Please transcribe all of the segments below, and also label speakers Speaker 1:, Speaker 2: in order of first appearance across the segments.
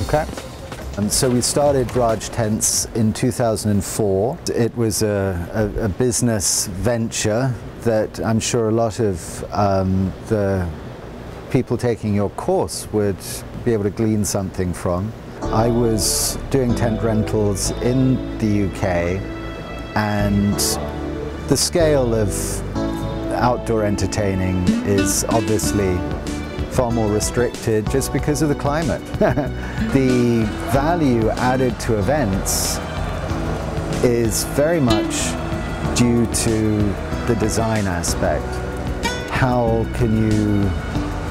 Speaker 1: Okay. And so we started Raj Tents in 2004. It was a business venture that I'm sure a lot of the people taking your course would be able to glean something from. I was doing tent rentals in the UK, and the scale of outdoor entertaining is obviously far more restricted just because of the climate. The value added to events is very much due to the design aspect. How can you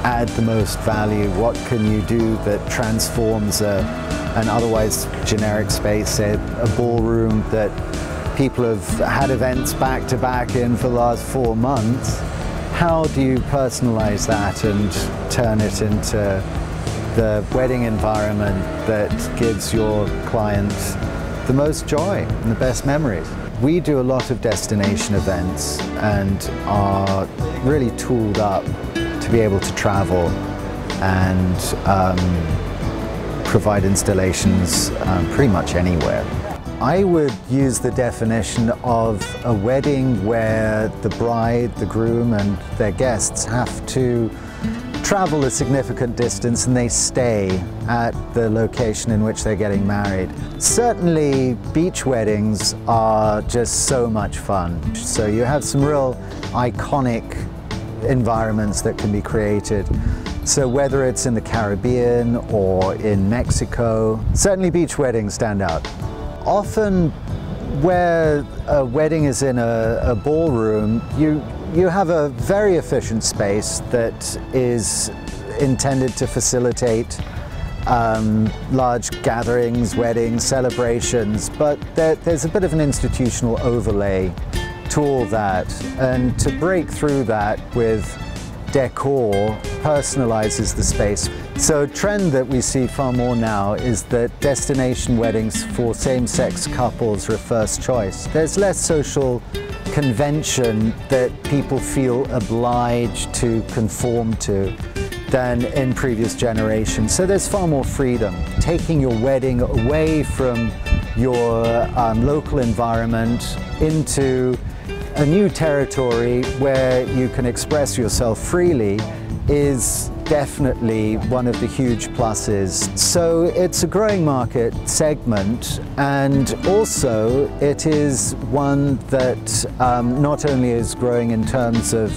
Speaker 1: add the most value? What can you do that transforms an otherwise generic space, say a ballroom that people have had events back to back in for the last 4 months? How do you personalize that and turn it into the wedding environment that gives your client the most joy and the best memories? We do a lot of destination events and are really tooled up to be able to travel and provide installations pretty much anywhere. I would use the definition of a wedding where the bride, the groom and their guests have to travel a significant distance and they stay at the location in which they're getting married. Certainly beach weddings are just so much fun. So you have some real iconic environments that can be created. So whether it's in the Caribbean or in Mexico, certainly beach weddings stand out. Often where a wedding is in a ballroom, you have a very efficient space that is intended to facilitate large gatherings, weddings, celebrations, but there's a bit of an institutional overlay to all that, and to break through that with decor personalizes the space. So a trend that we see far more now is that destination weddings for same-sex couples are a first choice. There's less social convention that people feel obliged to conform to than in previous generations. So there's far more freedom. Taking your wedding away from your local environment into a new territory where you can express yourself freely is definitely one of the huge pluses. So it's a growing market segment, and also it is one that not only is growing in terms of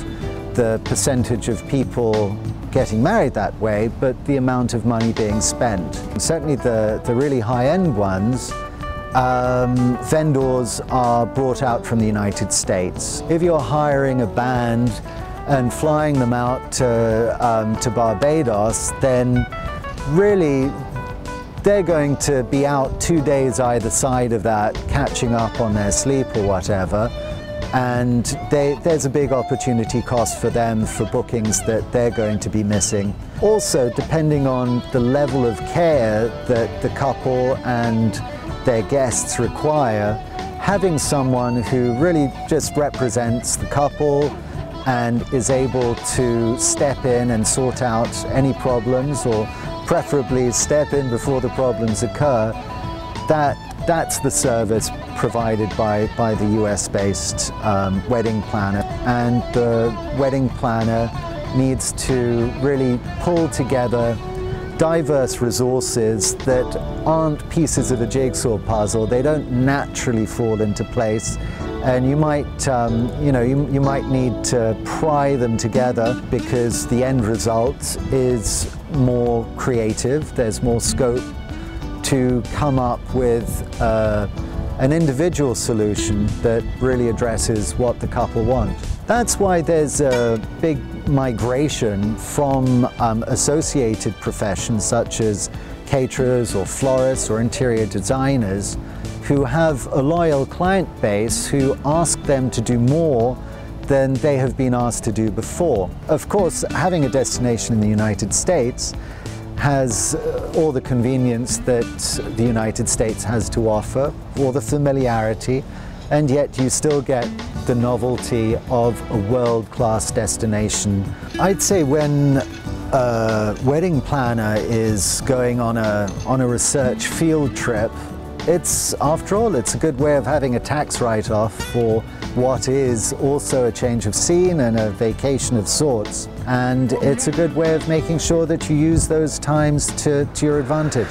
Speaker 1: the percentage of people getting married that way, but the amount of money being spent. Certainly the really high-end ones, vendors are brought out from the United States. If you're hiring a band and flying them out to Barbados, then really they're going to be out 2 days either side of that, catching up on their sleep or whatever, and there's a big opportunity cost for them for bookings that they're going to be missing. Also, depending on the level of care that the couple and their guests require, having someone who really just represents the couple and is able to step in and sort out any problems, or preferably step in before the problems occur, that's the service provided by the US-based wedding planner. And the wedding planner needs to really pull together diverse resources that aren't pieces of a jigsaw puzzle. They don't naturally fall into place, and you might you might need to pry them together because the end result is more creative. There's more scope to come up with an individual solution that really addresses what the couple want. That's why there's a big migration from associated professions such as caterers or florists or interior designers who have a loyal client base who ask them to do more than they have been asked to do before. Of course, having a destination in the United States has all the convenience that the United States has to offer, all the familiarity, and yet you still get the novelty of a world-class destination. I'd say when a wedding planner is going on a research field trip, after all, it's a good way of having a tax write-off for what is also a change of scene and a vacation of sorts. And it's a good way of making sure that you use those times to your advantage.